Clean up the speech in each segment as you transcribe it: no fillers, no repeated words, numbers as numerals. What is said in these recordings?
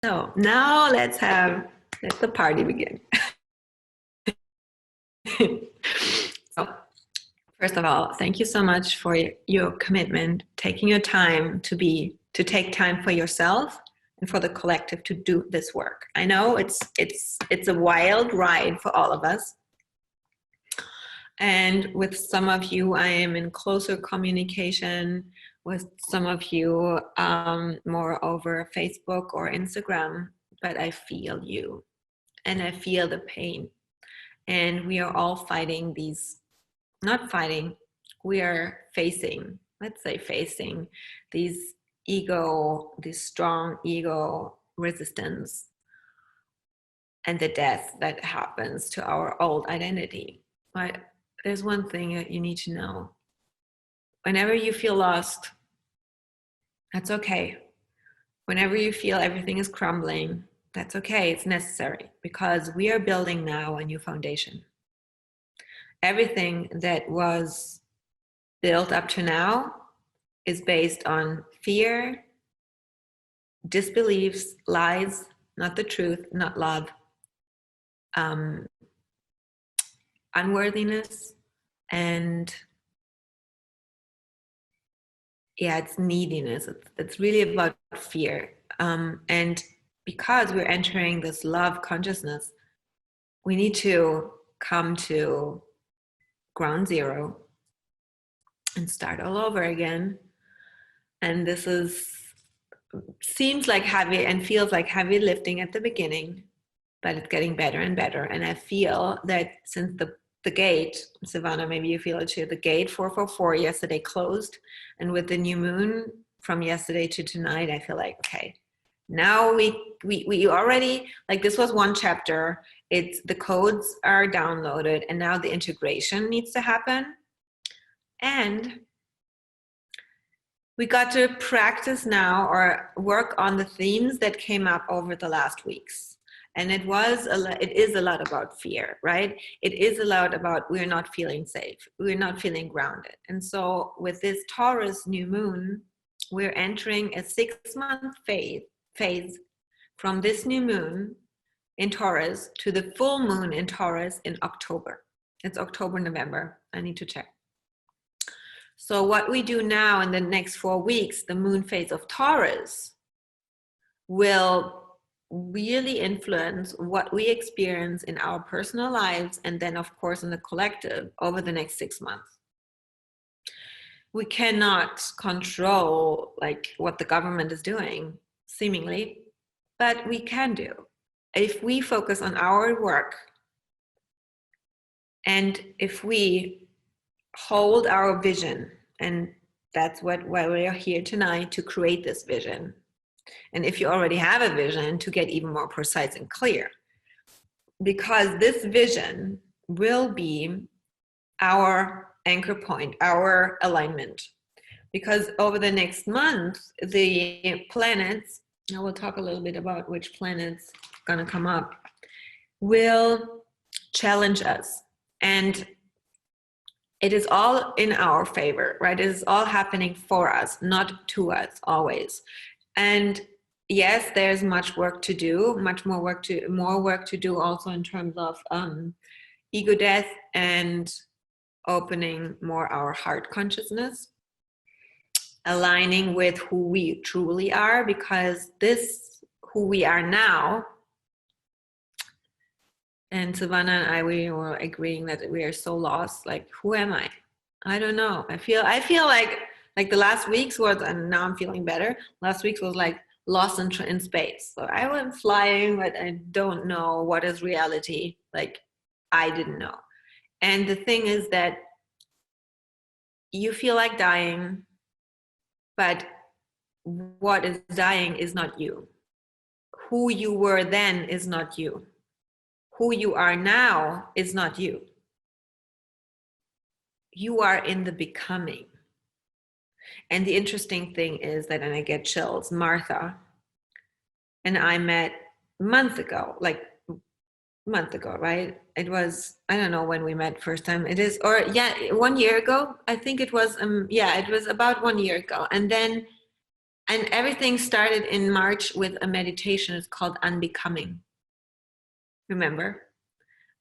So now let the party begin. So, first of all, thank you so much for your commitment, taking your time to take time for yourself and for the collective to do this work. I know it's a wild ride for all of us. And with some of you, I am in closer communication. With some of you, more over Facebook or Instagram, but I feel you and I feel the pain. And we are all fighting not fighting, we are facing these strong ego resistance and the death that happens to our old identity. But there's one thing that you need to know. Whenever you feel lost, that's okay. Whenever you feel everything is crumbling, that's okay. It's necessary because we are building now a new foundation. Everything that was built up to now is based on fear, disbeliefs, lies, not the truth, not love, unworthiness, and it's neediness. It's really about fear. And because we're entering this love consciousness, we need to come to ground zero and start all over again. And this seems like heavy and feels like heavy lifting at the beginning, but it's getting better and better. And I feel that since the gate, Savannah, maybe you feel it too, the gate 444 yesterday closed, and with the new moon from yesterday to tonight, I feel like, okay, now we already, like, this was one chapter, the codes are downloaded, and now the integration needs to happen. And we got to practice now or work on the themes that came up over the last weeks. And it is a lot about fear, right? It is a lot about we're not feeling safe. We're not feeling grounded. And so with this Taurus new moon, we're entering a 6-month phase from this new moon in Taurus to the full moon in Taurus in October. It's October, November. I need to check. So what we do now in the next 4 weeks, the moon phase of Taurus will really influence what we experience in our personal lives and then of course in the collective over the next 6 months. We cannot control like what the government is doing, seemingly, but we can do. If we focus on our work and if we hold our vision, and that's why we are here tonight, to create this vision. And if you already have a vision, to get even more precise and clear, because this vision will be our anchor point, our alignment. Because over the next month, the planets, I will talk a little bit about which planets are going to come up, will challenge us. And it is all in our favor, right? It is all happening for us, not to us always. And yes, there's much work to do, more work to do also in terms of ego death and opening more our heart consciousness, aligning with who we truly are, because this, who we are now, and Savannah and I, we were agreeing that we are so lost. Like, who am I? I don't know. I feel like the last weeks was, and now I'm feeling better. Last week's was like lost in space. So I went flying, but I don't know what is reality. Like, I didn't know. And the thing is that you feel like dying, but what is dying is not you. Who you were then is not you. Who you are now is not you. You are in the becoming. And the interesting thing is that, and I get chills, Martha and I met a month ago, right? It was, I don't know when we met first time. It is, or yeah, 1 year ago. I think it was, it was about 1 year ago. And then And everything started in March with a meditation. It's called Unbecoming. Remember?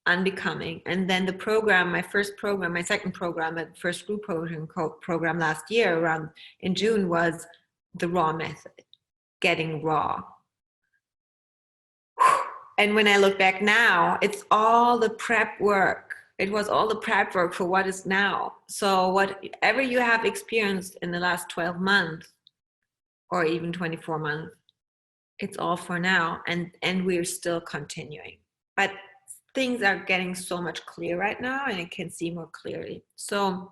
Unbecoming. And then the program, my second program, my first group program last year around in June was the raw method, getting raw. And when I look back now, it's all the prep work. It was all the prep work for what is now. So whatever you have experienced in the last 12 months or even 24 months, it's all for now. And we're still continuing. But things are getting so much clearer right now, and I can see more clearly. So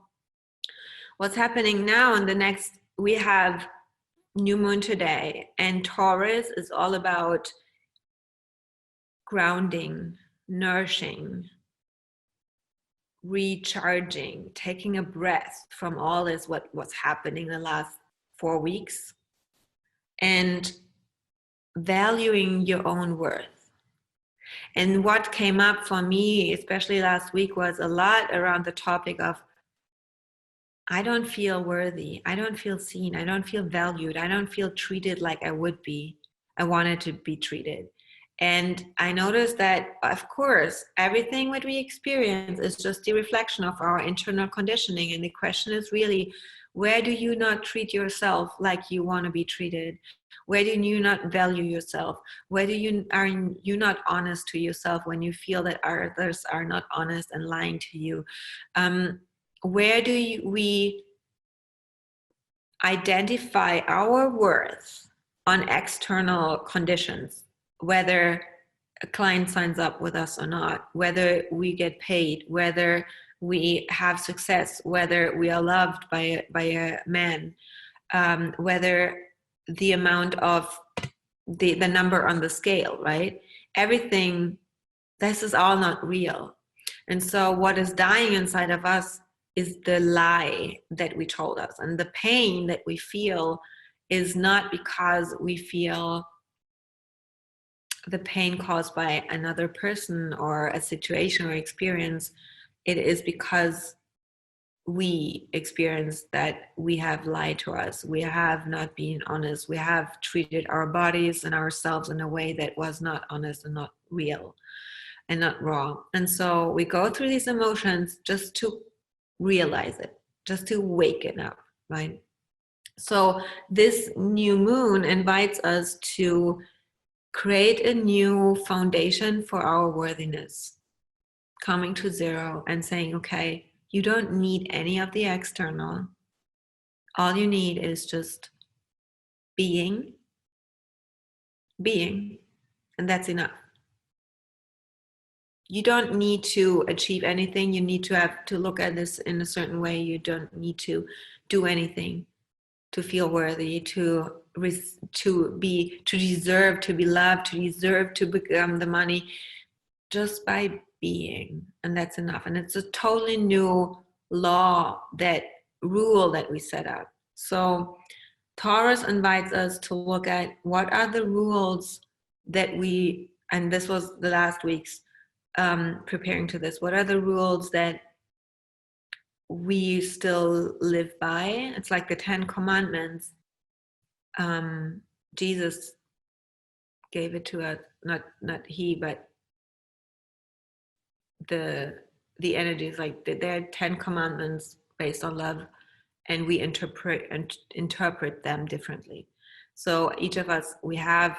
what's happening now in the next, we have new moon today, and Taurus is all about grounding, nourishing, recharging, taking a breath from all this what's happening the last 4 weeks, and valuing your own worth. And what came up for me, especially last week, was a lot around the topic of, I don't feel worthy, I don't feel seen, I don't feel valued, I don't feel treated like I wanted to be treated. And I noticed that, of course, everything that we experience is just the reflection of our internal conditioning. And the question is really, where do you not treat yourself like you want to be treated? Where do you not value yourself? Where are you not honest to yourself when you feel that others are not honest and lying to you? Where do we identify our worth on external conditions? Whether a client signs up with us or not, whether we get paid, whether we have success, whether we are loved by a man, whether the amount of the number on the scale, right? Everything, this is all not real. And so what is dying inside of us is the lie that we told us. And the pain that we feel is not because we feel the pain caused by another person or a situation or experience. It is because we experience that we have lied to us. We have not been honest. We have treated our bodies and ourselves in a way that was not honest and not real and not raw. And so we go through these emotions just to realize it, just to wake it up, right? So this new moon invites us to create a new foundation for our worthiness, coming to zero and saying, okay, you don't need any of the external. All you need is just being, and that's enough. You don't need to achieve anything. You need to have to look at this in a certain way. You don't need to do anything to feel worthy, to deserve to be loved, to deserve to become the money, just by being, and that's enough. And it's a totally new rule that we set up. So Taurus invites us to look at what are the rules that and this was the last week's preparing to this, what are the rules that we still live by? It's like the 10 Commandments. Jesus gave it to us, not he, but the energy is like there are 10 commandments based on love, and we interpret them differently. So each of us, we have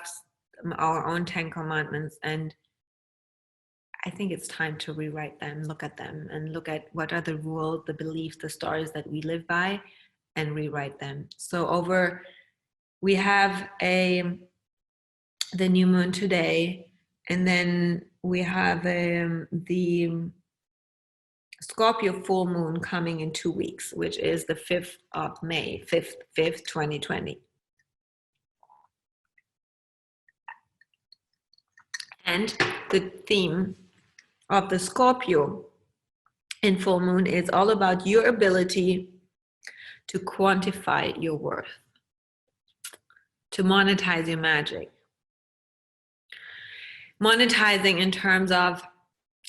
our own 10 commandments, and I think it's time to rewrite them, look at them, and look at what are the rules, the beliefs, the stories that we live by, and rewrite them. So we have the new moon today, and then we have the Scorpio full moon coming in 2 weeks, which is the 5th of May, 5th, 2020. And the theme of the Scorpio in full moon is all about your ability to quantify your worth, to monetize your magic. Monetizing in terms of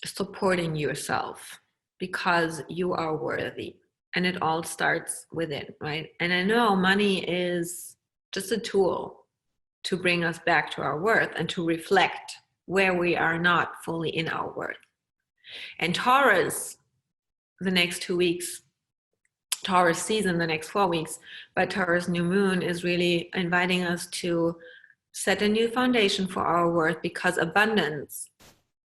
supporting yourself because you are worthy, and it all starts within, right? And I know money is just a tool to bring us back to our worth and to reflect where we are not fully in our worth. And Taurus, the next 2 weeks, Taurus season, the next 4 weeks, but Taurus new moon is really inviting us to set a new foundation for our worth, because abundance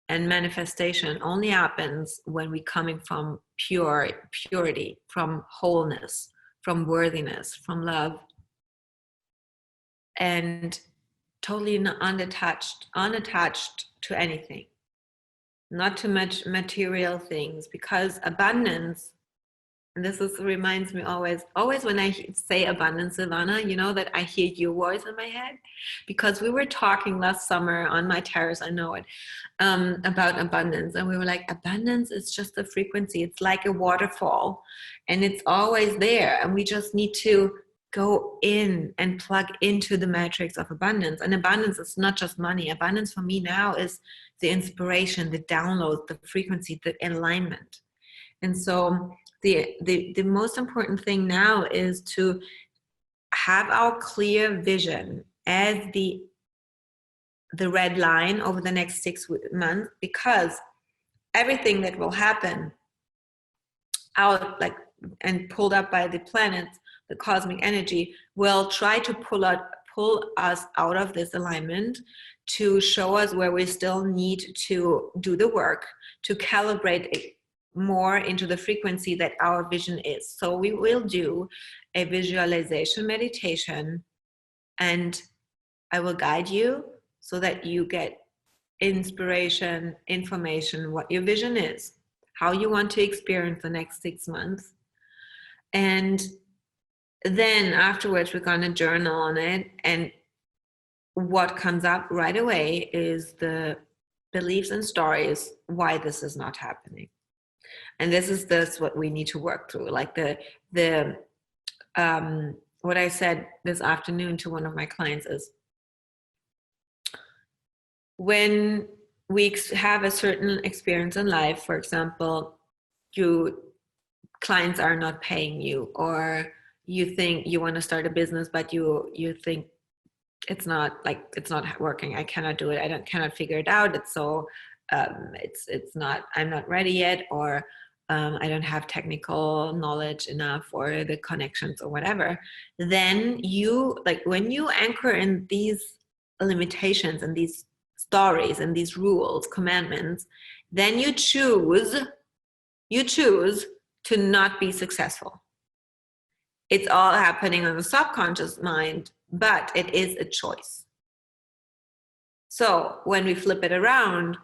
and manifestation only happens when we're coming from purity, from wholeness, from worthiness, from love, and totally unattached to anything, not too much material things, because abundance, and this reminds me always when I say abundance, Ivana, you know that I hear your voice in my head, because we were talking last summer on my terrace, I know it, about abundance. And we were like, abundance is just a frequency. It's like a waterfall and it's always there. And we just need to go in and plug into the matrix of abundance. And abundance is not just money. Abundance for me now is the inspiration, the download, the frequency, the alignment. And so the most important thing now is to have our clear vision as the red line over the next 6 months, because everything that will happen out, like, and pulled up by the planets, the cosmic energy, will try to pull us out of this alignment, to show us where we still need to do the work to calibrate it more into the frequency that our vision is. So we will do a visualization meditation, and I will guide you so that you get inspiration, information, what your vision is, how you want to experience the next 6 months. And then afterwards, we're going to journal on it. And what comes up right away is the beliefs and stories why this is not happening. And this is what we need to work through. Like what I said this afternoon to one of my clients is, when we have a certain experience in life, for example, clients are not paying you, or you think you want to start a business, but you think it's not working. I cannot do it. I cannot figure it out. It's so it's not, I'm not ready yet, or I don't have technical knowledge enough, or the connections, or whatever. Then when you anchor in these limitations and these stories and these rules, commandments, then you choose to not be successful. It's all happening on the subconscious mind, but it is a choice. So when we flip it around,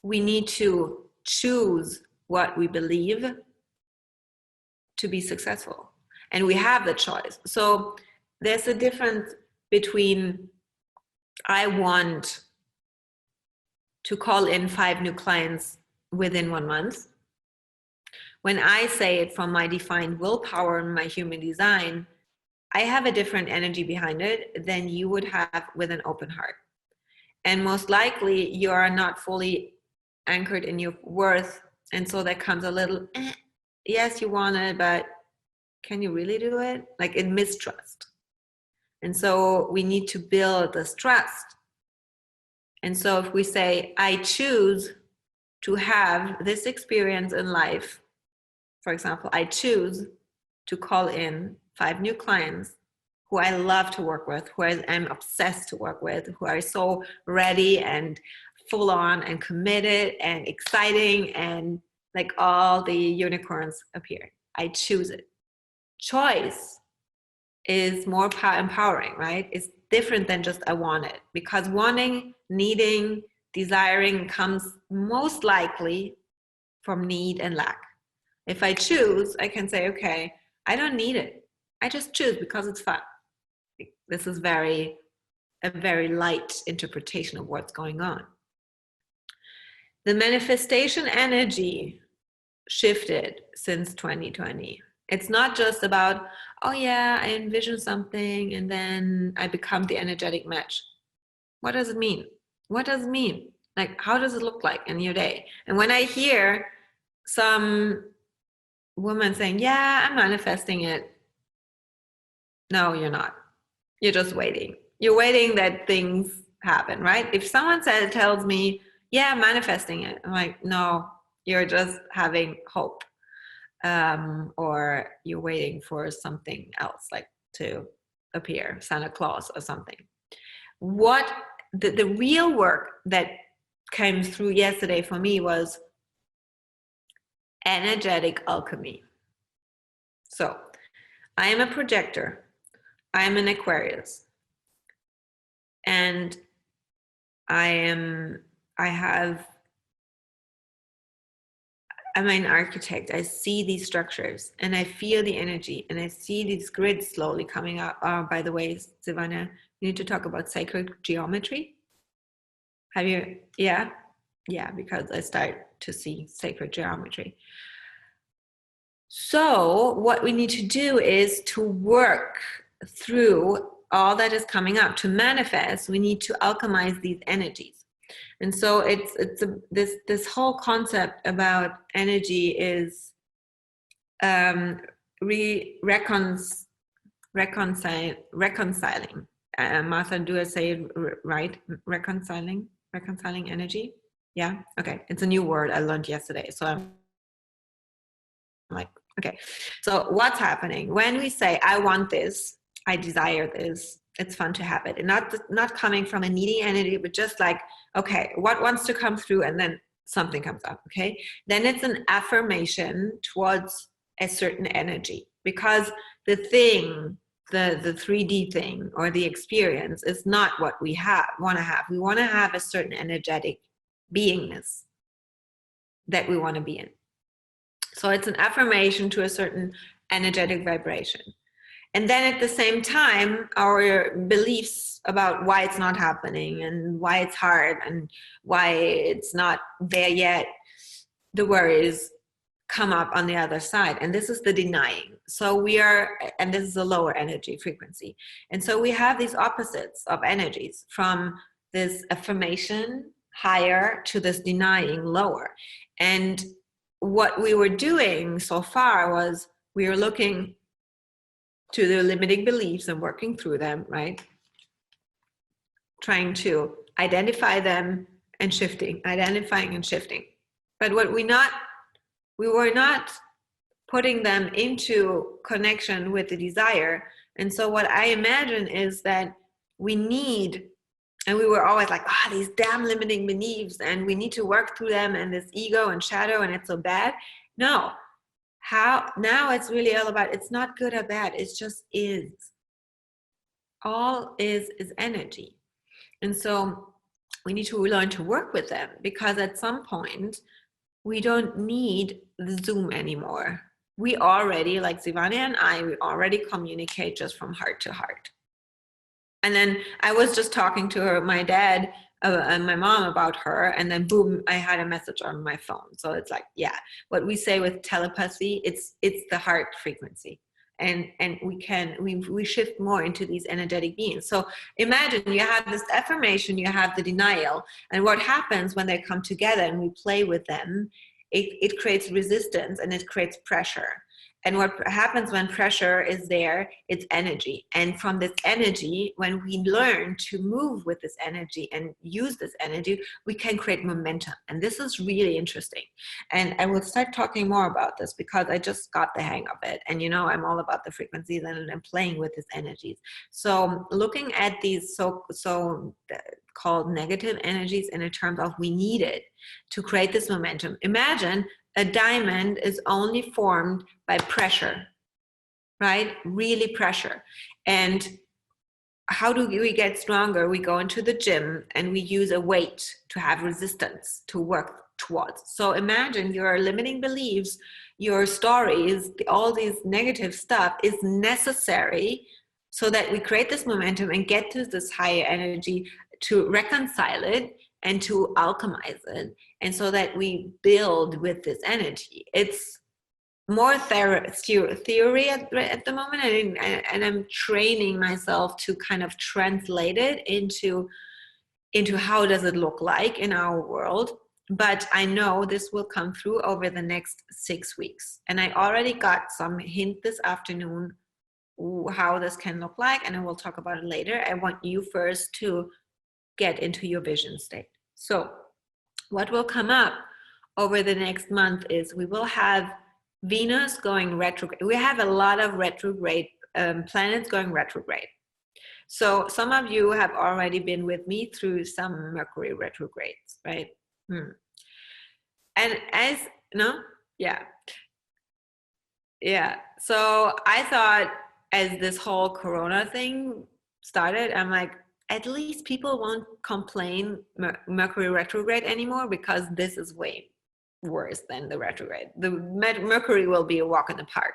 we need to choose what we believe to be successful. And we have the choice. So there's a difference between, I want to call in 5 new clients within 1 month. When I say it from my defined willpower and my human design, I have a different energy behind it than you would have with an open heart. And most likely you are not fully anchored in your worth. And so there comes a little, yes, you want it, but can you really do it? Like in mistrust. And so we need to build this trust. And so if we say, I choose to have this experience in life, for example, I choose to call in 5 new clients who I love to work with, who I'm obsessed to work with, who are so ready and full on and committed and exciting, and like all the unicorns appearing. I choose it. Choice is more empowering, right? It's different than just I want it, because wanting, needing, desiring comes most likely from need and lack. If I choose, I can say, okay, I don't need it. I just choose because it's fun. This is a very light interpretation of what's going on. The manifestation energy shifted since 2020. It's not just about, oh yeah, I envision something and then I become the energetic match. What does it mean? What does it mean? Like, how does it look like in your day? And when I hear some woman saying, yeah, I'm manifesting it. No, you're not. You're just waiting. You're waiting that things happen, right? If someone tells me, yeah, I'm manifesting it, I'm like, no, you're just having hope. Or you're waiting for something else, like to appear, Santa Claus or something. What the real work that came through yesterday for me was energetic alchemy. So I am a projector. I am an Aquarius. And I'm an architect. I see these structures and I feel the energy and I see these grids slowly coming up. Oh, by the way, Savannah, you need to talk about sacred geometry. Have you? Yeah. Yeah, because I start to see sacred geometry. So what we need to do is to work through all that is coming up. To manifest, we need to alchemize these energies. And so this whole concept about energy is reconciling. Martha, do I say it right? Reconciling energy. Yeah. Okay. It's a new word I learned yesterday. So I'm like, okay. So what's happening when we say, I want this, I desire this, it's fun to have it, and not coming from a needy energy, but just like, okay, what wants to come through, and then something comes up. Okay, then it's an affirmation towards a certain energy, because the thing, the 3D thing or the experience is not what we want to have. We want to have a certain energetic beingness that we want to be in. So it's an affirmation to a certain energetic vibration. And then at the same time, our beliefs about why it's not happening and why it's hard and why it's not there yet, the worries come up on the other side. And this is the denying. So and this is a lower energy frequency. And so we have these opposites of energies, from this affirmation higher to this denying lower. And what we were doing so far was we were looking to the limiting beliefs and working through them, right? Trying to identify them and identifying and shifting. But we were not putting them into connection with the desire. And so what I imagine is that we need, and we were always like, these damn limiting beliefs, and we need to work through them, and this ego and shadow, and it's so bad. No, now it's really all about, it's not good or bad, it just is. All is energy. And so we need to learn to work with them, because at some point we don't need the Zoom anymore. We already, like Zivana and I, we already communicate just from heart to heart. And then I was just talking to my dad and my mom about her, and then boom, I had a message on my phone. So it's like, yeah, what we say with telepathy, it's the heart frequency. And we shift more into these energetic beings. So imagine you have this affirmation, you have the denial, and what happens when they come together and we play with them, it creates resistance and it creates pressure. And what happens when pressure is there, it's energy. And from this energy, when we learn to move with this energy and use this energy, we can create momentum. And this is really interesting. And I will start talking more about this, because I just got the hang of it. And I'm all about the frequencies, and I'm playing with these energies. So looking at these so called negative energies in terms of we need it to create this momentum. Imagine a diamond is only formed by pressure, right? Really pressure. And how do we get stronger? We go into the gym and we use a weight to have resistance to work towards. So imagine your limiting beliefs, your stories, all these negative stuff is necessary so that we create this momentum and get to this higher energy, to reconcile it and to alchemize it, and so that we build with this energy. It's more theory at the moment, and I'm training myself to kind of translate it into how does it look like in our world. But I know this will come through over the next 6 weeks, and I already got some hint this afternoon how this can look like, and I will talk about it later. I want you first to get into your vision state. So what will come up over the next month is we will have Venus going retrograde. We have a lot of retrograde planets going retrograde. So some of you have already been with me through some Mercury retrogrades, right? And as, no? Yeah. Yeah. So I thought as this whole Corona thing started, I'm like, at least people won't complain Mercury retrograde anymore, because this is way worse than the retrograde. The Mercury will be a walk in the park.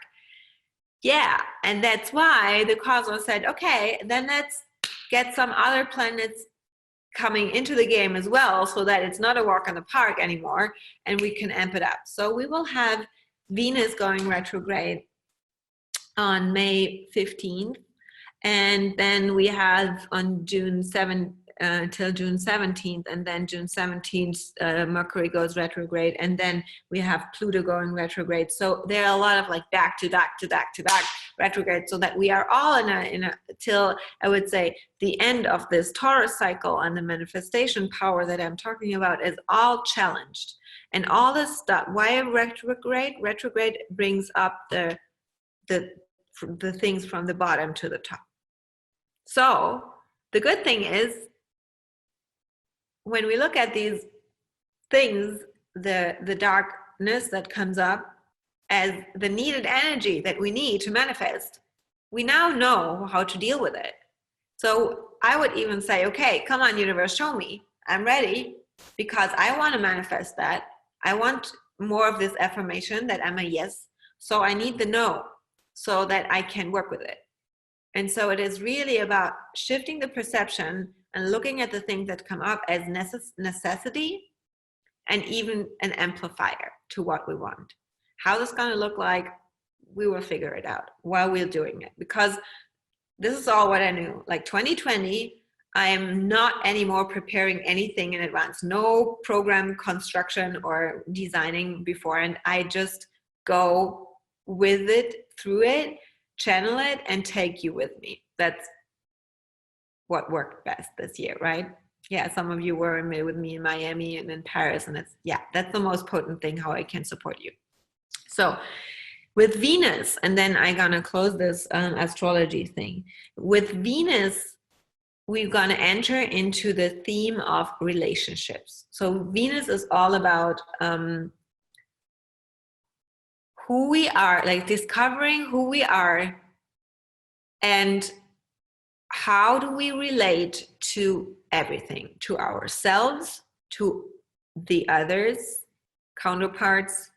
Yeah, and that's why the cosmos said, okay, then let's get some other planets coming into the game as well, so that it's not a walk in the park anymore, and we can amp it up. So we will have Venus going retrograde on May 15th. And then we have on June 7th till June 17th, and then June 17th, Mercury goes retrograde, and then we have Pluto going retrograde. So there are a lot of like back to back retrograde, so that we are all in a till, I would say, the end of this Taurus cycle, and the manifestation power that I'm talking about is all challenged. And all this stuff, why retrograde? Retrograde brings up the things from the bottom to the top. So the good thing is, when we look at these things, the darkness that comes up as the needed energy that we need to manifest, we now know how to deal with it. So I would even say, okay, come on, universe, show me. I'm ready, because I want to manifest that. I want more of this affirmation that I'm a yes. So I need the no, so that I can work with it. And so it is really about shifting the perception and looking at the things that come up as necessity, and even an amplifier to what we want. How this is going to look like, we will figure it out while we're doing it. Because this is all what I knew. Like 2020, I am not anymore preparing anything in advance. No program construction or designing before. And I just go with it, through it, channel it, and take you with me. That's what worked best this year, right? Yeah, some of you were with me in Miami and in Paris, and that's the most potent thing, how I can support you. So with Venus, and then I'm gonna close this astrology thing. With Venus, we're gonna enter into the theme of relationships. So Venus is all about who we are, like discovering who we are, and how do we relate to everything, to ourselves, to the others, counterparts,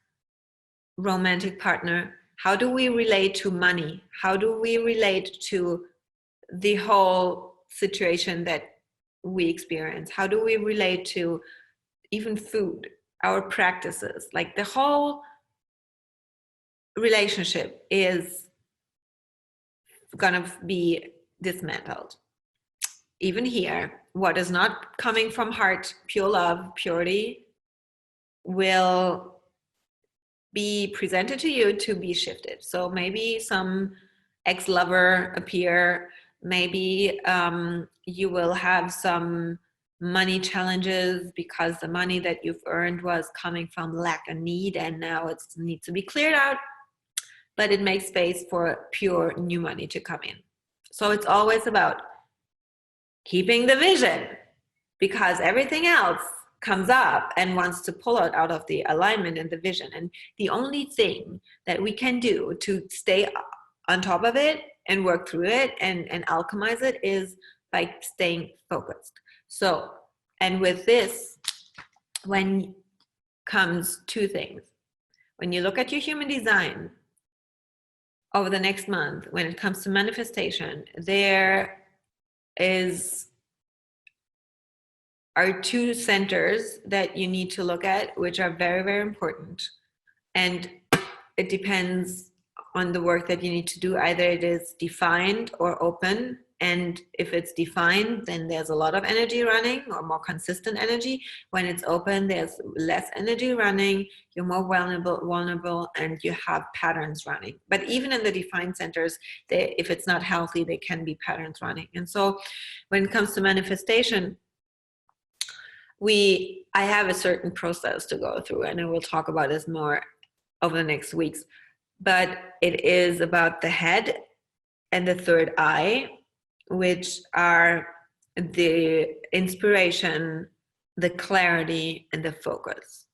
romantic partner. How do we relate to money? How do we relate to the whole situation that we experience? How do we relate to even food, our practices? Like the whole relationship is gonna be dismantled. Even here, what is not coming from heart, pure love, purity, will be presented to you to be shifted. So maybe some ex-lover appear, maybe you will have some money challenges because the money that you've earned was coming from lack and need, and now it needs to be cleared out, but it makes space for pure new money to come in. So it's always about keeping the vision, because everything else comes up and wants to pull it out of the alignment and the vision. And the only thing that we can do to stay on top of it and work through it and alchemize it is by staying focused. So, and with this, when comes two things. When you look at your human design over the next month, when it comes to manifestation, there are two centers that you need to look at, which are very, very important. And it depends on the work that you need to do. Either it is defined or open, And if it's defined, then there's a lot of energy running, or more consistent energy. When it's open, there's less energy running, you're more vulnerable, and you have patterns running. But even in the defined centers, if it's not healthy, there can be patterns running. And so when it comes to manifestation, I have a certain process to go through, and I will talk about this more over the next weeks. But it is about the head and the third eye, which are the inspiration, the clarity, and the focus.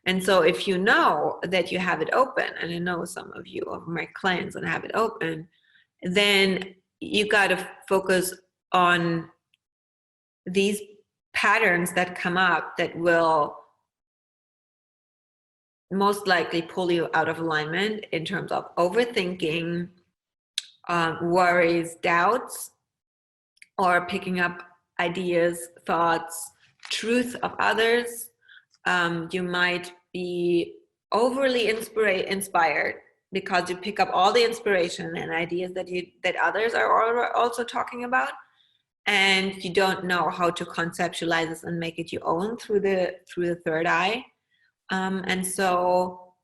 And so if you know that you have it open, and I know some of you of my clients that have it open, then you got to focus on these patterns that come up that will most likely pull you out of alignment in terms of overthinking, worries, doubts, or picking up ideas, thoughts, truth of others. You might be overly inspired because you pick up all the inspiration and ideas that others are also talking about, and you don't know how to conceptualize this and make it your own through the third eye. And so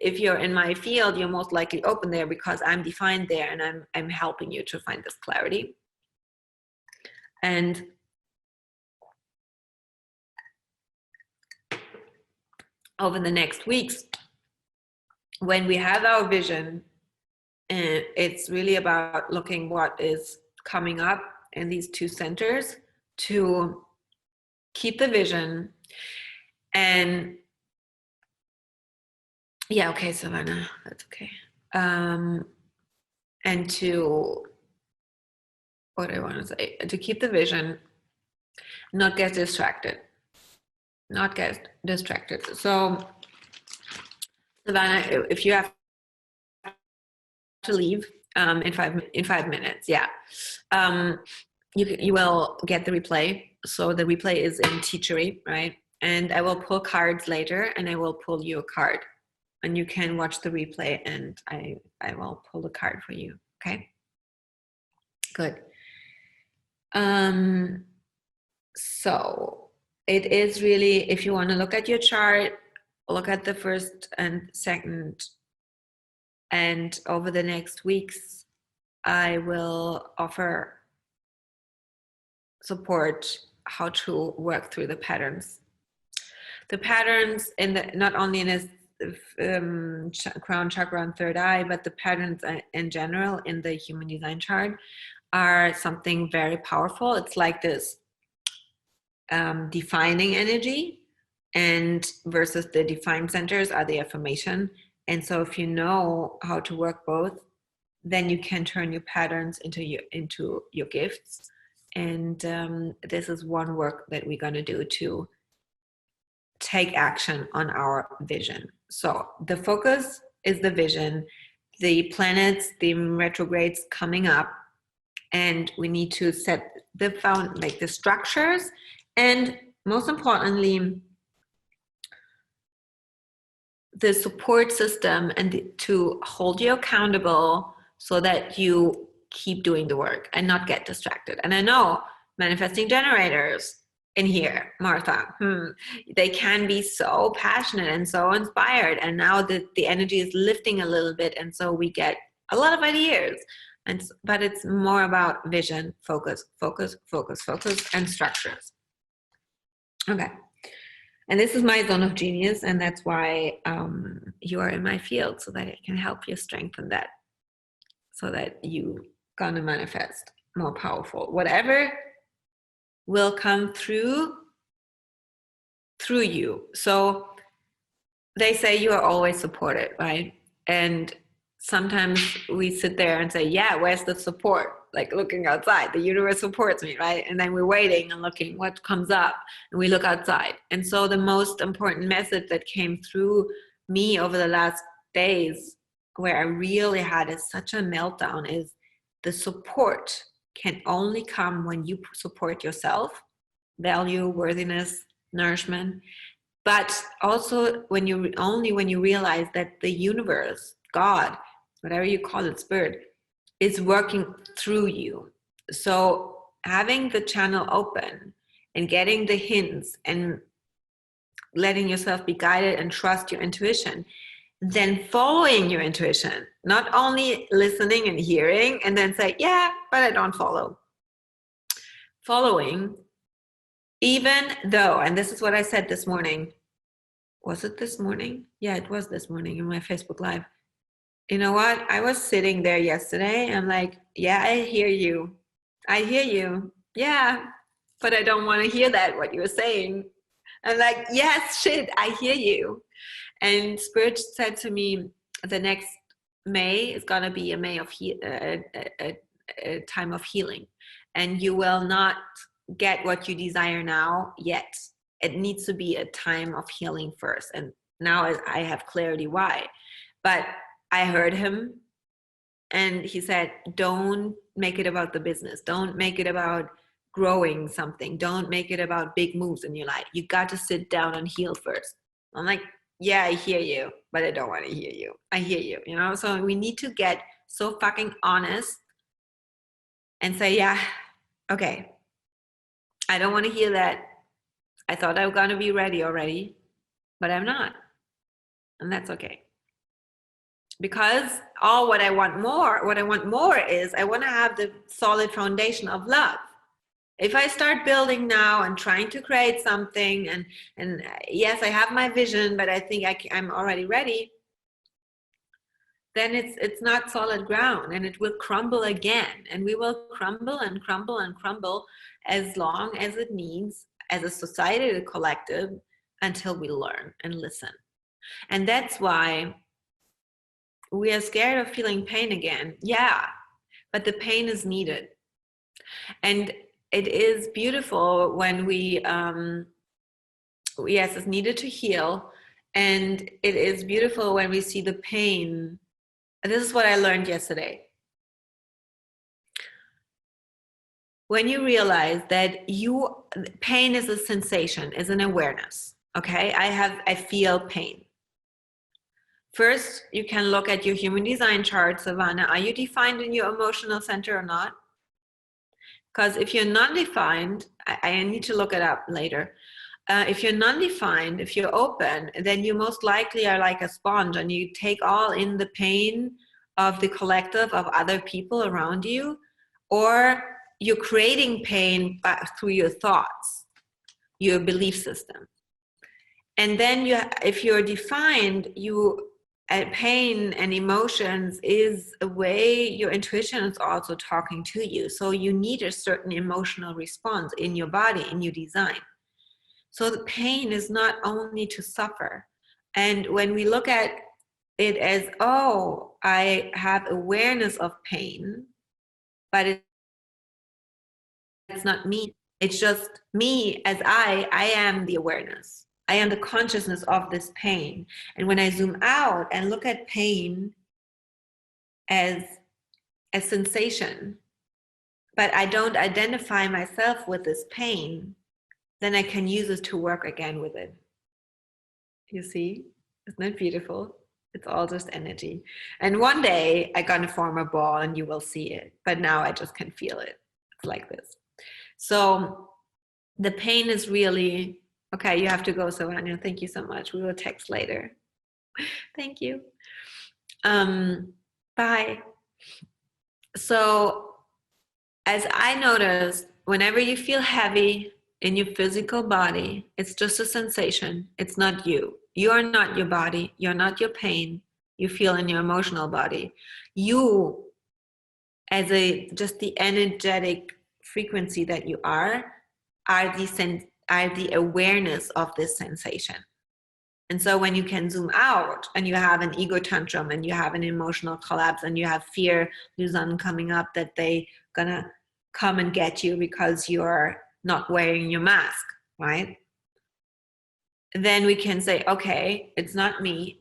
if you're in my field, you're most likely open there because I'm defined there, and I'm helping you to find this clarity. And over the next weeks, when we have our vision, it's really about looking what is coming up in these two centers to keep the vision. And yeah, okay, Savannah, that's okay. And to, what do I want to say? To keep the vision, not get distracted. So, Savannah, if you have to leave in 5 minutes, yeah, you will get the replay. So the replay is in Teachery, right? And I will pull cards later, and I will pull you a card, and you can watch the replay, and I will pull the card for you. Okay, good. So it is really, if you want to look at your chart, look at the first and second, and over the next weeks, I will offer support how to work through the patterns. The patterns not only in this crown chakra and third eye, but the patterns in general in the human design chart are something very powerful. It's like this defining energy, and versus the defined centers are the affirmation. And so if you know how to work both, then you can turn your patterns into your gifts. And this is one work that we're going to do to take action on our vision. So the focus is the vision, the planets, the retrogrades coming up, and we need to set the structures, and most importantly, the support system, and to hold you accountable so that you keep doing the work and not get distracted. And I know manifesting generators in here, Martha, they can be so passionate and so inspired, and now the energy is lifting a little bit, and so we get a lot of ideas. But it's more about vision, focus, and structures. Okay. And this is my zone of genius, and that's why you are in my field, so that it can help you strengthen that, so that you gonna manifest more powerful. Whatever will come through you. So they say you are always supported, right? And sometimes we sit there and say, yeah, where's the support? Like looking outside, the universe supports me, right? And then we're waiting and looking what comes up, and we look outside. And so the most important message that came through me over the last days, where I really had such a meltdown, is the support can only come when you support yourself, value, worthiness, nourishment, but also when you realize that the universe, God, whatever you call it, spirit, is working through you. So having the channel open and getting the hints and letting yourself be guided and trust your intuition, then following your intuition, not only listening and hearing and then say, yeah, but I don't follow. Following, even though, and this is what I said this morning. Was it this morning? Yeah, it was this morning in my Facebook Live. You know what? I was sitting there yesterday. I'm like, yeah, I hear you. I hear you. Yeah, but I don't want to hear that, what you're saying. I'm like, yes, shit, I hear you. And Spirit said to me, the next May is going to be a May of a time of healing. And you will not get what you desire now yet. It needs to be a time of healing first. And now I have clarity why. But I heard him, and he said, don't make it about the business. Don't make it about growing something. Don't make it about big moves in your life. You got to sit down and heal first. I'm like, yeah, I hear you, but I don't want to hear you. I hear you, you know? So we need to get so fucking honest and say, yeah, okay, I don't want to hear that. I thought I was going to be ready already, but I'm not. And that's okay. Because what I want more is I want to have the solid foundation of love. If I start building now and trying to create something, and yes, I have my vision, but I think I'm already ready, then it's not solid ground, and it will crumble again, and we will crumble and crumble and crumble as long as it needs, as a society, a collective, until we learn and listen. And that's why we are scared of feeling pain again. Yeah, but the pain is needed. And it is beautiful when yes, it's needed to heal. And it is beautiful when we see the pain. And this is what I learned yesterday. When you realize that pain is a sensation, is an awareness. Okay, I feel pain. First, you can look at your human design chart, Savannah. Are you defined in your emotional center or not? Because if you're non-defined, I need to look it up later. If you're non-defined, if you're open, then you most likely are like a sponge, and you take all in the pain of the collective of other people around you, or you're creating pain through your thoughts, your belief system. And then if you're defined, pain and emotions is a way your intuition is also talking to you. So you need a certain emotional response in your body, in your design. So the pain is not only to suffer. And when we look at it as, oh, I have awareness of pain, but it's not me. It's just me as I am the awareness. I am the consciousness of this pain. And when I zoom out and look at pain as a sensation, but I don't identify myself with this pain, then I can use it to work again with it. You see? Isn't it beautiful? It's all just energy. And one day I'm going to form a ball and you will see it. But now I just can feel it. It's like this. So the pain is really, okay, you have to go, Savannah. Thank you so much. We will text later. Thank you. Bye. So as I noticed, whenever you feel heavy in your physical body, it's just a sensation. It's not you. You are not your body. You're not your pain. You feel in your emotional body. You, as just the energetic frequency that you are the awareness of this sensation. And so when you can zoom out and you have an ego tantrum and you have an emotional collapse and you have fear, Luzon coming up that they gonna come and get you because you're not wearing your mask, right? Then we can say, okay, it's not me.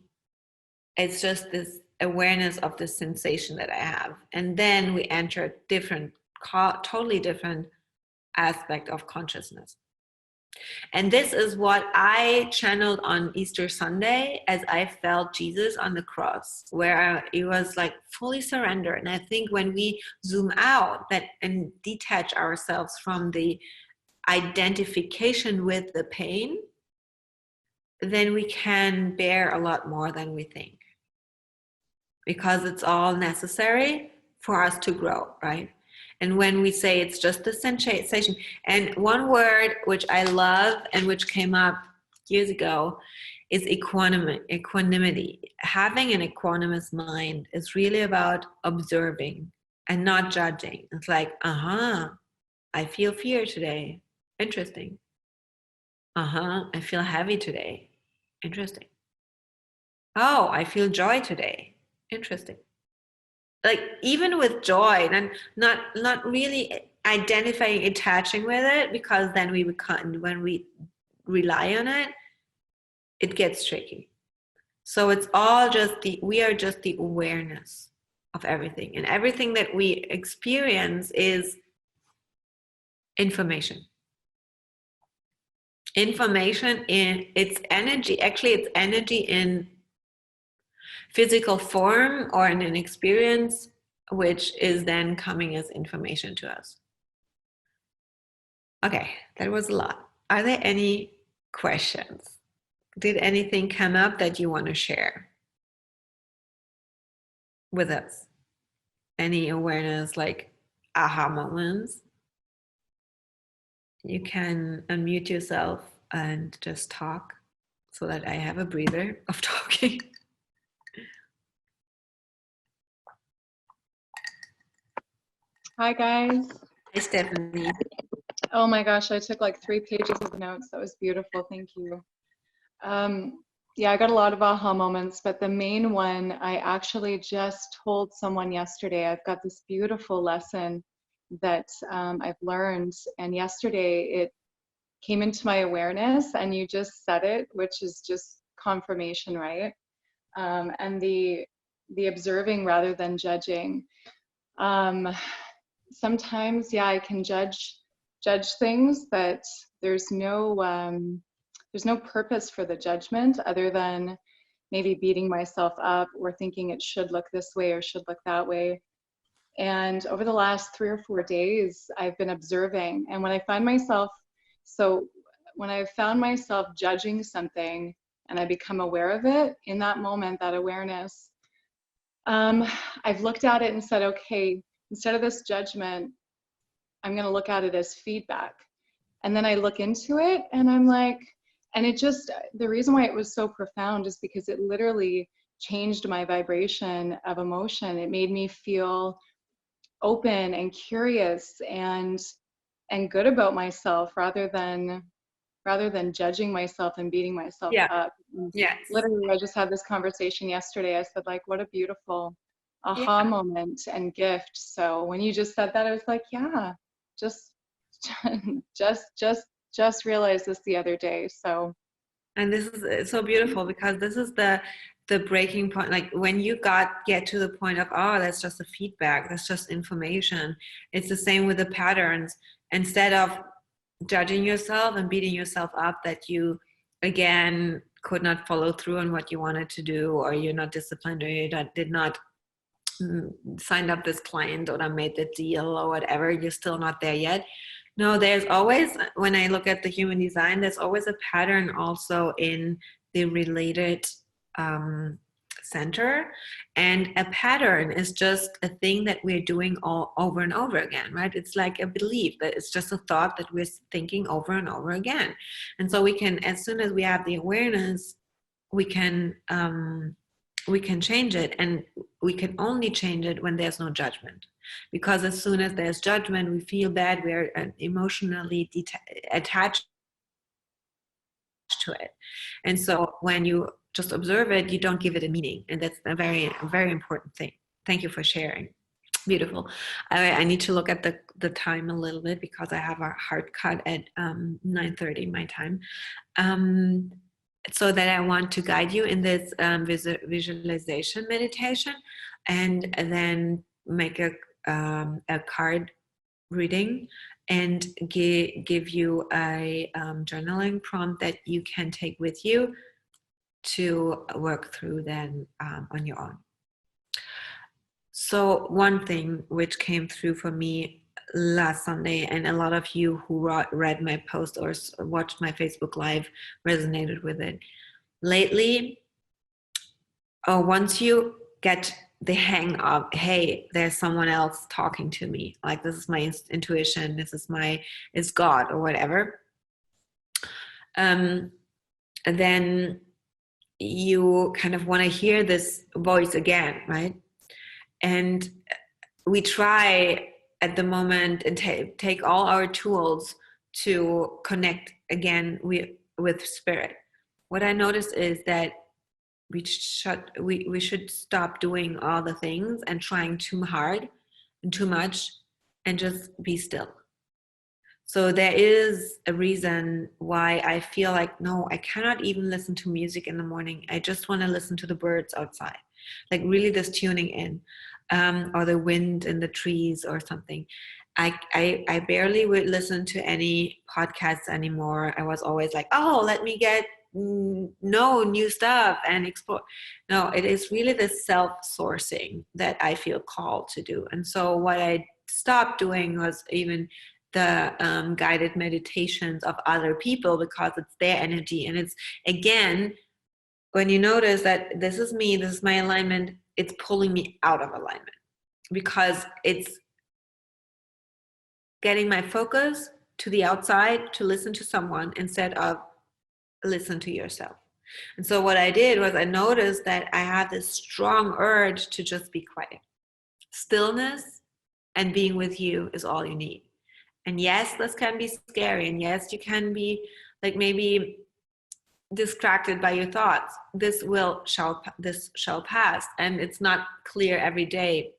It's just this awareness of the sensation that I have. And then we enter a totally different aspect of consciousness. And this is what I channeled on Easter Sunday as I felt Jesus on the cross, where it was like fully surrender. And I think when we zoom out that and detach ourselves from the identification with the pain, then we can bear a lot more than we think, because it's all necessary for us to grow, right? And when we say it's just a sensation, and one word which I love and which came up years ago is equanimity. Having an equanimous mind is really about observing and not judging. It's like, I feel fear today. Interesting. I feel heavy today. Interesting. Oh, I feel joy today. Interesting. Like even with joy, and not really identifying, attaching with it, because then we become, when we rely on it, it gets tricky. So it's all just we are just the awareness of everything, and everything that we experience is information. Information in its energy. Actually, it's energy in physical form or in an experience, which is then coming as information to us. Okay, that was a lot. Are there any questions? Did anything come up that you want to share with us? Any awareness, like aha moments? You can unmute yourself and just talk so that I have a breather of talking. Hi guys. Hi, Stephanie. Oh my gosh, I took like 3 pages of notes. That was beautiful. Thank you. Yeah, I got a lot of aha moments, but the main one, I actually just told someone yesterday. I've got this beautiful lesson that I've learned, and yesterday it came into my awareness, and you just said it, which is just confirmation, right? And the observing rather than judging. Sometimes, yeah, I can judge things, but there's no purpose for the judgment other than maybe beating myself up or thinking it should look this way or should look that way. And over the last 3 or 4 days, I've been observing, and when I found myself judging something and I become aware of it, in that moment, that awareness, I've looked at it and said, okay, instead of this judgment, I'm going to look at it as feedback. And then I look into it and I'm like, and it just, the reason why it was so profound is because it literally changed my vibration of emotion. It made me feel open and curious and good about myself rather than judging myself and beating myself up. Yes. Literally, I just had this conversation yesterday. I said, like, what a beautiful aha moment and gift. So when you just said that, I was like, yeah, just realized this the other day. So, and this is so beautiful, because this is the breaking point. Like when you get to the point of, oh, that's just a feedback, that's just information. It's the same with the patterns. Instead of judging yourself and beating yourself up that you again could not follow through on what you wanted to do, or you're not disciplined, or you did not sign up this client or made the deal or whatever, you're still not there yet. No, there's always, when I look at the human design, there's always a pattern also in the related center. And a pattern is just a thing that we're doing all over and over again, right? It's like a belief, that it's just a thought that we're thinking over and over again. And so we can, as soon as we have the awareness, we can change it, and we can only change it when there's no judgment. Because as soon as there's judgment, we feel bad, we're emotionally attached to it. And so when you just observe it, you don't give it a meaning. And that's a very, very important thing. Thank you for sharing. Beautiful. I need to look at the time a little bit, because I have a hard cut at 9:30 my time. So that I want to guide you in this visualization meditation, and then make a card reading. and give you a journaling prompt that you can take with you to work through then on your own. So one thing which came through for me last Sunday, and a lot of you who read my post or watched my Facebook Live resonated with it. Lately, once you get the hang of, hey, there's someone else talking to me, like this is my intuition, this is it's God or whatever, then you kind of want to hear this voice again, right? And we try at the moment and take all our tools to connect again with spirit. What I noticed is that we should stop doing all the things and trying too hard and too much, and just be still. So there is a reason why I feel like, no, I cannot even listen to music in the morning. I just want to listen to the birds outside, like really this tuning in, or the wind in the trees or something. I barely would listen to any podcasts anymore. I was always like, oh, let me get know new stuff and explore. No, it is really the self-sourcing that I feel called to do. And so what I stopped doing was even the guided meditations of other people, because it's their energy. And it's, again, when you notice that this is me, this is my alignment, it's pulling me out of alignment, because it's getting my focus to the outside to listen to someone instead of listen to yourself. And so what I did was I noticed that I had this strong urge to just be quiet. Stillness and being with you is all you need. And yes, this can be scary. And yes, you can be like maybe distracted by your thoughts. This shall pass. And it's not clear every day.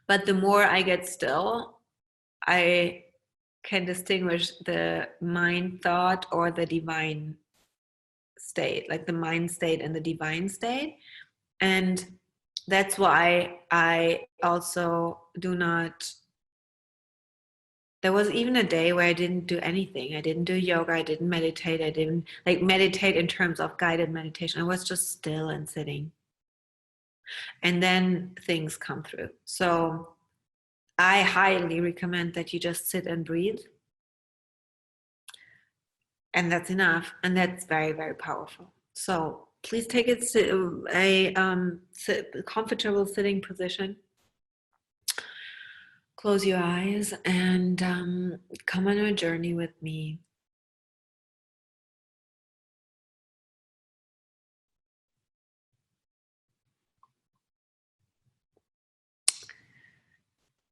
But the more I get still, I can distinguish the mind thought or the divine state, like the mind state and the divine state. And that's why I also do not, there was even a day where I didn't do anything. I didn't do yoga, I didn't meditate, I didn't like meditate in terms of guided meditation. I was just still and sitting. And then things come through. So I highly recommend that you just sit and breathe. And that's enough. And that's very, very powerful. So please take a comfortable sitting position. Close your eyes and come on a journey with me.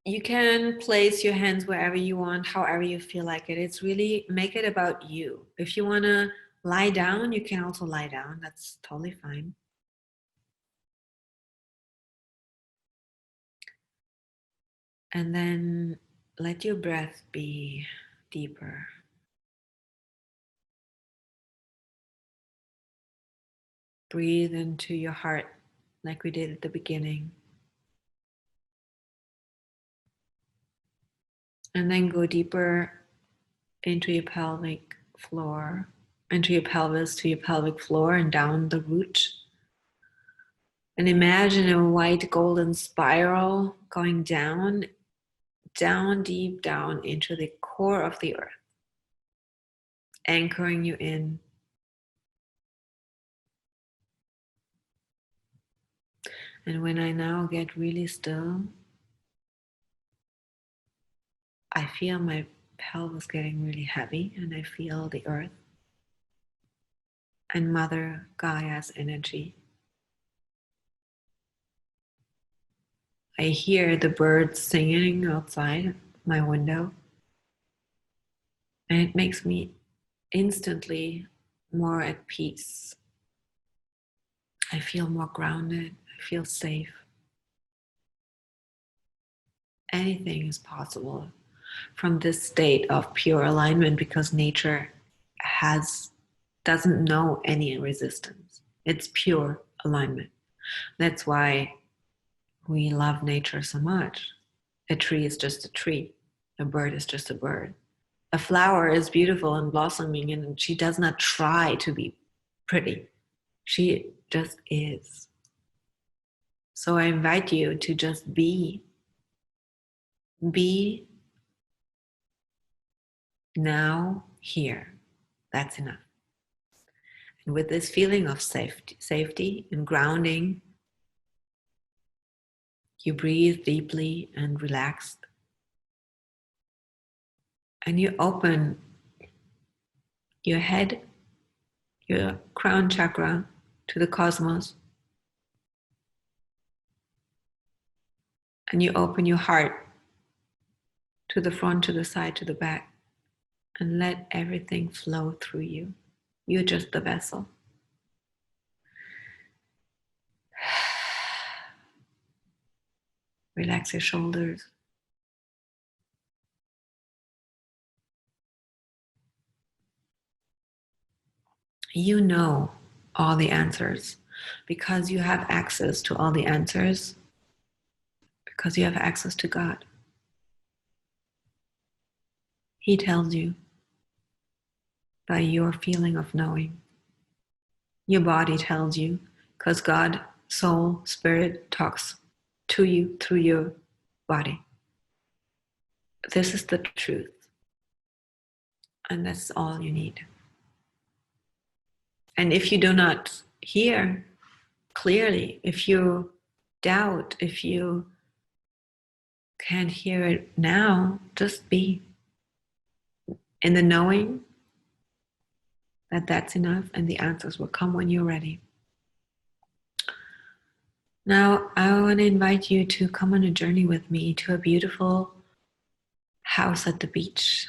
You can place your hands wherever you want, however you feel like it. It's really, make it about you. If you want to lie down, you can also lie down. That's totally fine. And then let your breath be deeper. Breathe into your heart like we did at the beginning. And then go deeper into your pelvic floor, into your pelvis, to your pelvic floor, and down the root. And imagine a white golden spiral going down, down, deep down into the core of the earth, anchoring you in. And when I now get really still, I feel my pelvis getting really heavy, and I feel the earth and Mother Gaia's energy. I hear the birds singing outside my window, and it makes me instantly more at peace. I feel more grounded. I feel safe. Anything is possible from this state of pure alignment, because nature doesn't know any resistance. It's pure alignment. That's why we love nature so much. A tree is just a tree. A bird is just a bird. A flower is beautiful and blossoming, and she does not try to be pretty. She just is. So I invite you to just be. Be now here. That's enough. And with this feeling of safety and grounding, you breathe deeply and relaxed. And you open your head, your crown chakra, to the cosmos. And you open your heart to the front, to the side, to the back. And let everything flow through you. You're just the vessel. Relax your shoulders. You know all the answers because you have access to all the answers, because you have access to God. He tells you by your feeling of knowing. Your body tells you because God, soul, spirit talks to you through your body. This is the truth. And that's all you need. And if you do not hear clearly, if you doubt, if you can't hear it now, just be in the knowing that that's enough and the answers will come when you're ready. Now, I want to invite you to come on a journey with me to a beautiful house at the beach.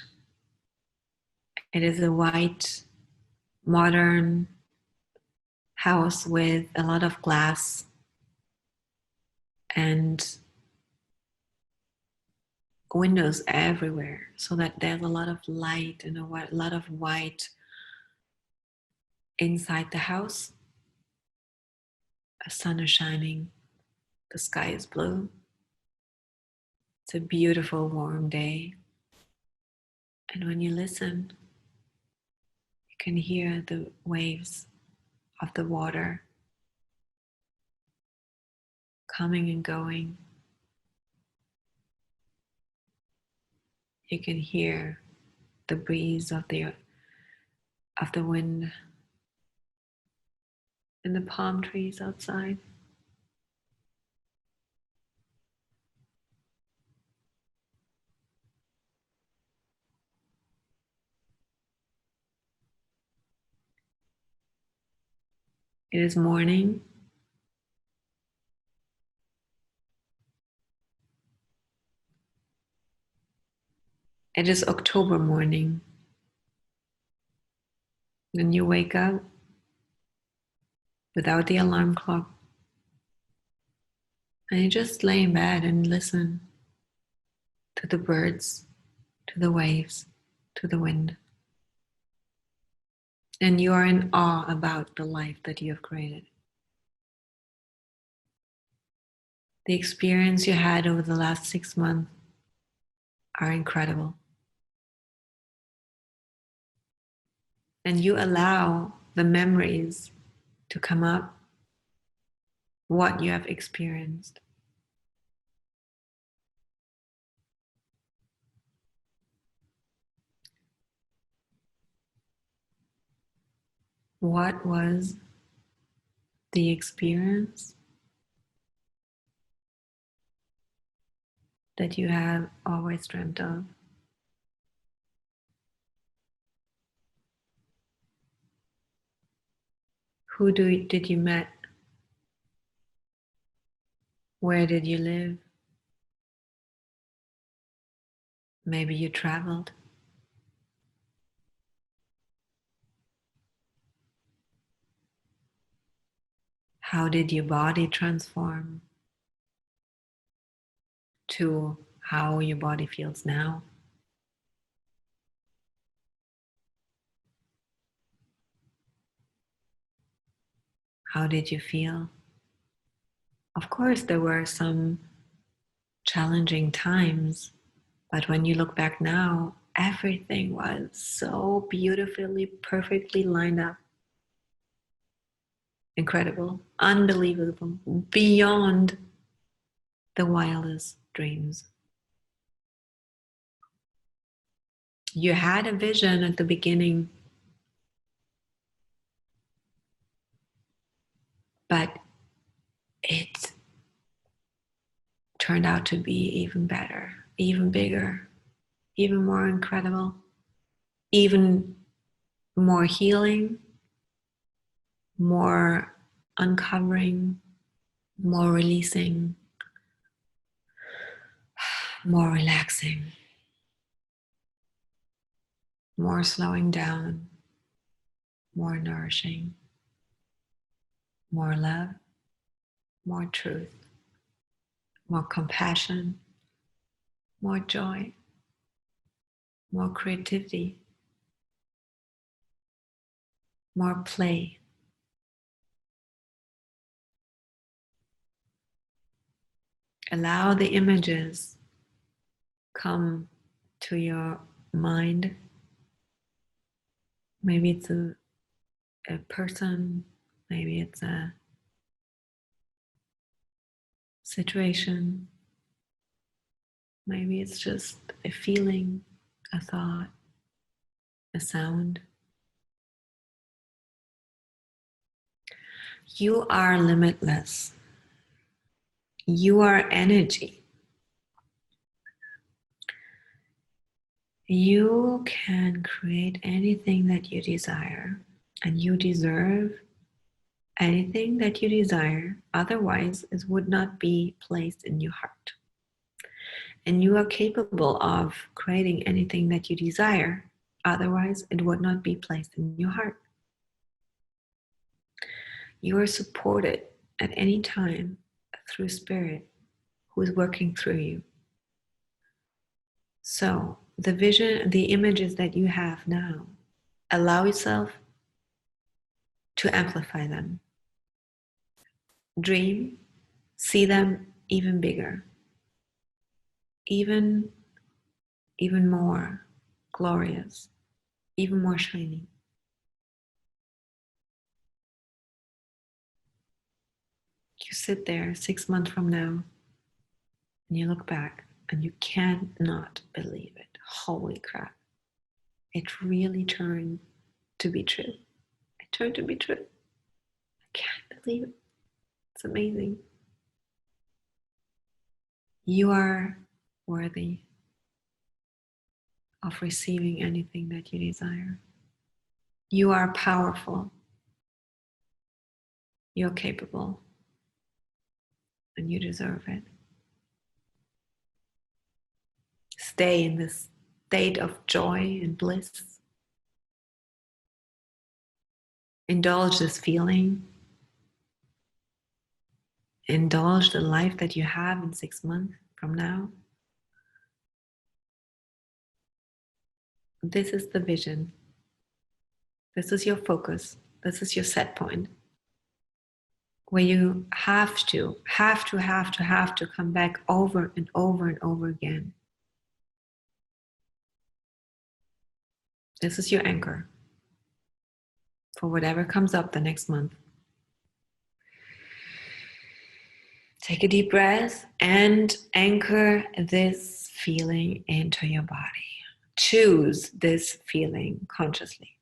It is a white, modern house with a lot of glass and windows everywhere, so that there's a lot of light and a lot of white inside the house. The sun is shining, the sky is blue. It's a beautiful warm day. And when you listen, you can hear the waves of the water coming and going. You can hear the breeze of the wind and the palm trees outside. It is morning. It is October morning. Then you wake up without the alarm clock. And you just lay in bed and listen to the birds, to the waves, to the wind. And you are in awe about the life that you have created. The experience you had over the last 6 months are incredible. And you allow the memories to come up, what you have experienced. What was the experience that you have always dreamt of? Who did you met? Where did you live? Maybe you traveled. How did your body transform to how your body feels now? How did you feel? Of course, there were some challenging times But when you look back now, everything was so beautifully, perfectly lined up. Incredible, unbelievable, beyond the wildest dreams. You had a vision at the beginning, but it turned out to be even better, even bigger, even more incredible, even more healing, more uncovering, more releasing, more relaxing, more slowing down, more nourishing, more love, more truth, more compassion, more joy, more creativity, more play. Allow the images come to your mind. Maybe it's a person, maybe it's a situation, maybe it's just a feeling, a thought, a sound. You are limitless. You are energy. You can create anything that you desire, and you deserve anything that you desire. Otherwise, it would not be placed in your heart. And you are capable of creating anything that you desire. Otherwise, it would not be placed in your heart. You are supported at any time through Spirit who is working through you. So, the vision, the images that you have now, allow yourself to amplify them. Dream, see them even bigger, even more glorious, even more shiny. You sit there 6 months from now and you look back and you cannot believe it. Holy crap. It really turned to be true. It turned to be true. I can't believe it. It's amazing. You are worthy of receiving anything that you desire. You are powerful. You're capable. And you deserve it. Stay in this state of joy and bliss. Indulge this feeling. Indulge the life that you have in 6 months from now. This is the vision. This is your focus. This is your set point. Where you have to come back over and over and over again. This is your anchor for whatever comes up the next month. Take a deep breath and anchor this feeling into your body. Choose this feeling consciously.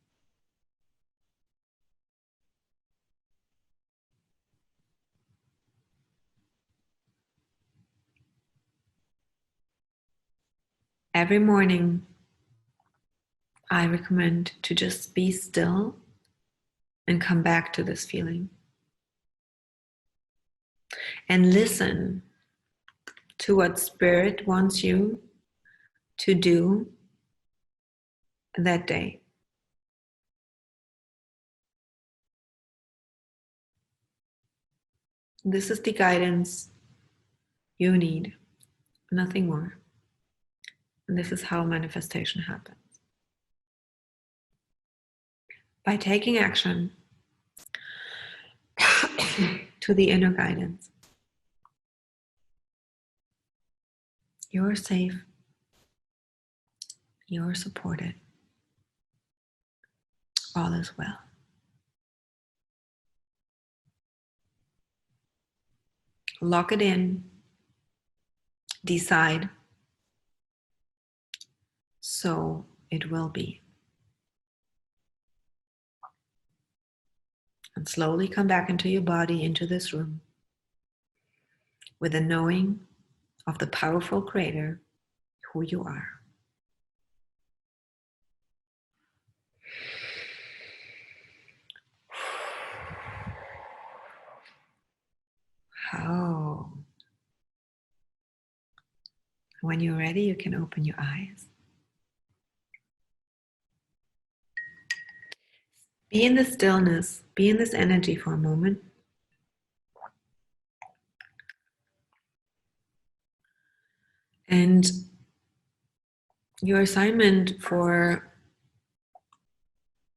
Every morning, I recommend to just be still and come back to this feeling. And listen to what Spirit wants you to do that day. This is the guidance you need, nothing more. And this is how manifestation happens. By taking action to the inner guidance. You're safe. You're supported. All is well. Lock it in. Decide. So it will be. And slowly come back into your body, into this room, with a knowing of the powerful creator, who you are. Oh. When you're ready, you can open your eyes. Be in the stillness, be in this energy for a moment. And your assignment for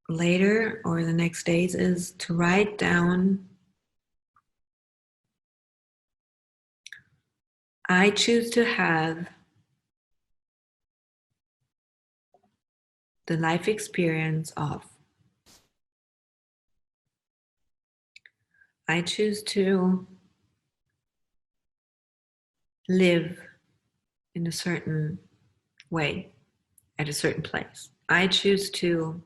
later or the next days is to write down, I choose to have the life experience of. I choose to live in a certain way at a certain place. I choose to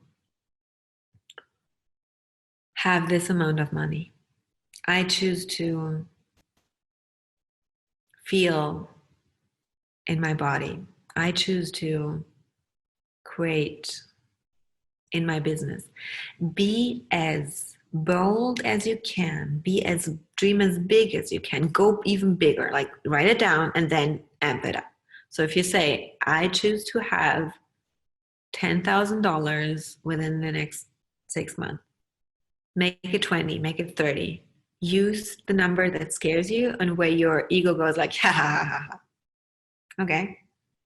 have this amount of money. I choose to feel in my body. I choose to create in my business. Be as bold as you can. Dream as big as you can. Go even bigger. Like write it down and then amp it up. So if you say, I choose to have $10,000 within the next 6 months, make it 20, make it 30. Use the number that scares you and where your ego goes like, ha ha ha ha. Okay,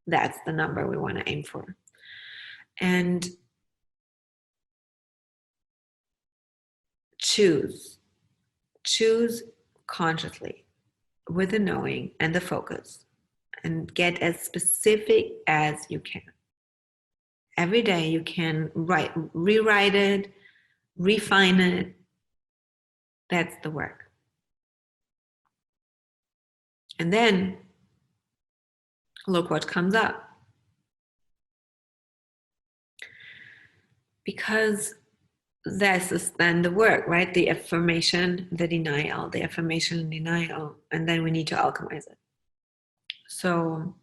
that's the number we want to aim for. And choose consciously with the knowing and the focus, and get as specific as you can. Every day you can rewrite it, refine it. That's the work. And then look what comes up. Because this is then the work, right? The affirmation, the denial, the affirmation and denial. And then we need to alchemize it. So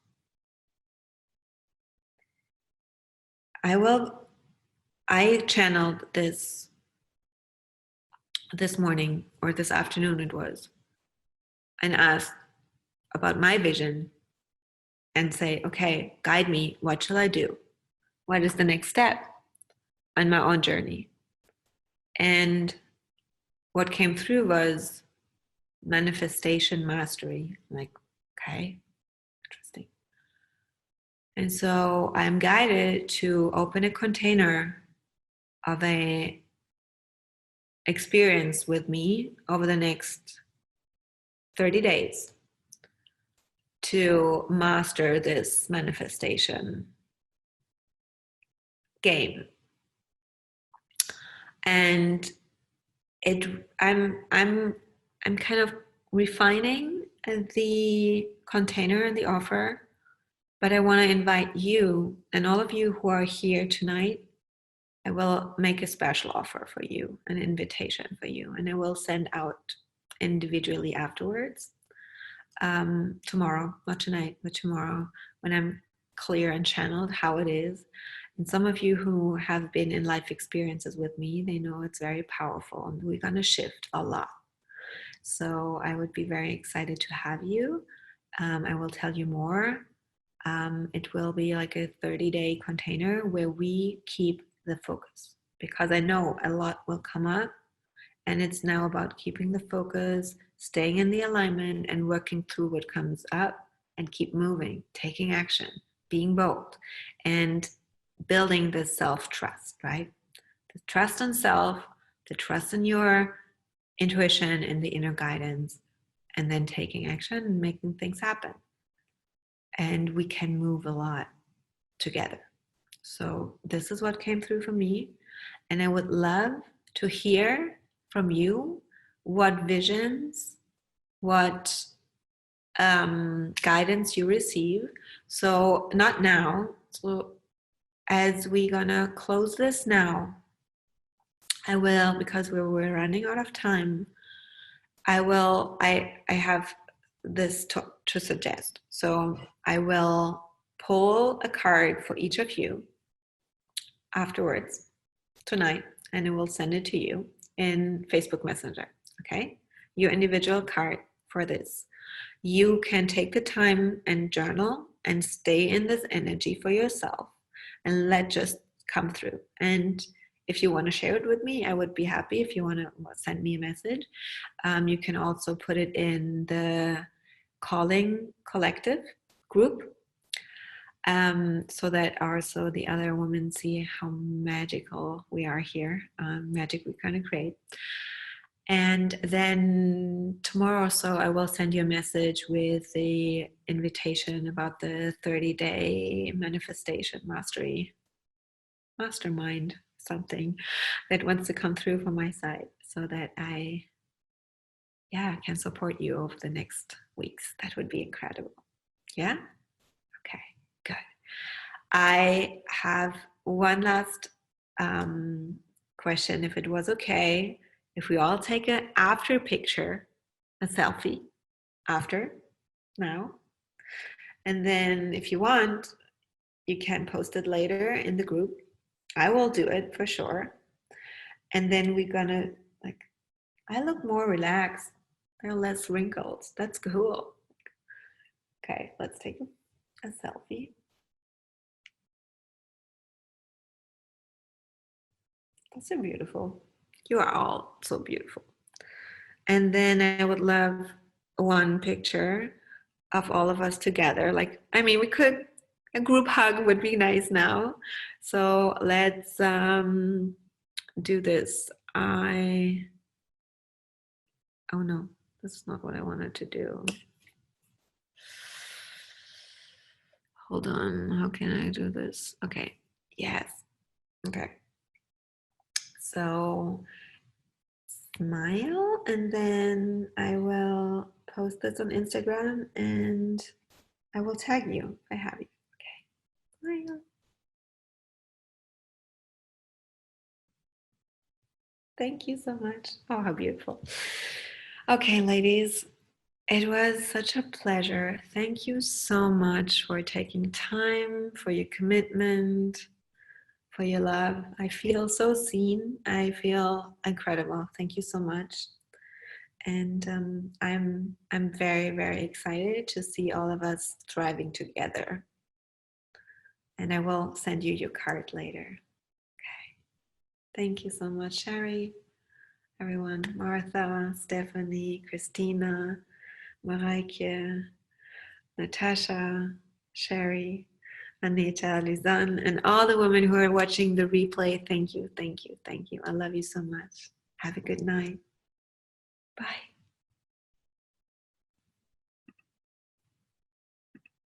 I channeled this morning, or this afternoon it was, and asked about my vision and say, okay, guide me. What shall I do? What is the next step on my own journey? And what came through was manifestation mastery. I'm like, okay, interesting. And so I'm guided to open a container of a experience with me over the next 30 days to master this manifestation game. And I'm kind of refining the container and the offer, but I want to invite you and all of you who are here tonight. I will make a special offer for you, an invitation for you, and I will send out individually afterwards. Tomorrow, not tonight, but tomorrow, when I'm clear and channeled how it is. And some of you who have been in life experiences with me, they know it's very powerful, and we're going to shift a lot. So I would be very excited to have you. I will tell you more. It will be like a 30-day container where we keep the focus, because I know a lot will come up, and it's now about keeping the focus, staying in the alignment, and working through what comes up, and keep moving, taking action, being bold, and building this self-trust, right? The trust in self, the trust in your intuition and the inner guidance, and then taking action and making things happen. And we can move a lot together. So this is what came through for me. And I would love to hear from you what visions, what guidance you receive. So not now. So as we're gonna close this now, I will, because we're running out of time, I have this to suggest. So I will pull a card for each of you afterwards tonight, and I will send it to you in Facebook Messenger. Okay, your individual card for this. You can take the time and journal and stay in this energy for yourself and let just come through. And if you want to share it with me, I would be happy. If you want to send me a message, you can also put it in the Calling Collective group, so that also the other women see how magical we are here, magic we kind of create. And then tomorrow or so, I will send you a message with the invitation about the 30-day manifestation mastermind, something that wants to come through from my side, so that I can support you over the next weeks. That would be incredible. Yeah? Okay, good. I have one last question, if it was okay, if we all take an after picture, a selfie after now, and then if you want, you can post it later in the group. I will do it for sure. And then we're gonna, like, I look more relaxed. There are less wrinkles. That's cool. Okay, let's take a selfie. That's so beautiful. You are all so beautiful. And then I would love one picture of all of us together. Like, I mean, we could, a group hug would be nice now. So let's do this. Oh no, that's not what I wanted to do. Hold on, how can I do this? Okay, yes, okay. So smile, and then I will post this on Instagram and I will tag you. I have you. Okay. Smile. Thank you so much. Oh, how beautiful. Okay, ladies, it was such a pleasure. Thank you so much for taking time, for your commitment, for your love. I feel so seen. I feel incredible. Thank you so much. And I'm very, very excited to see all of us thriving together. And I will send you your card later. Okay. Thank you so much, Sherry. Everyone, Martha, Stephanie, Christina, Mareike, Natasha, Sherry, Anita, Lizanne, and all the women who are watching the replay. Thank you, thank you, thank you. I love you so much. Have a good night. Bye.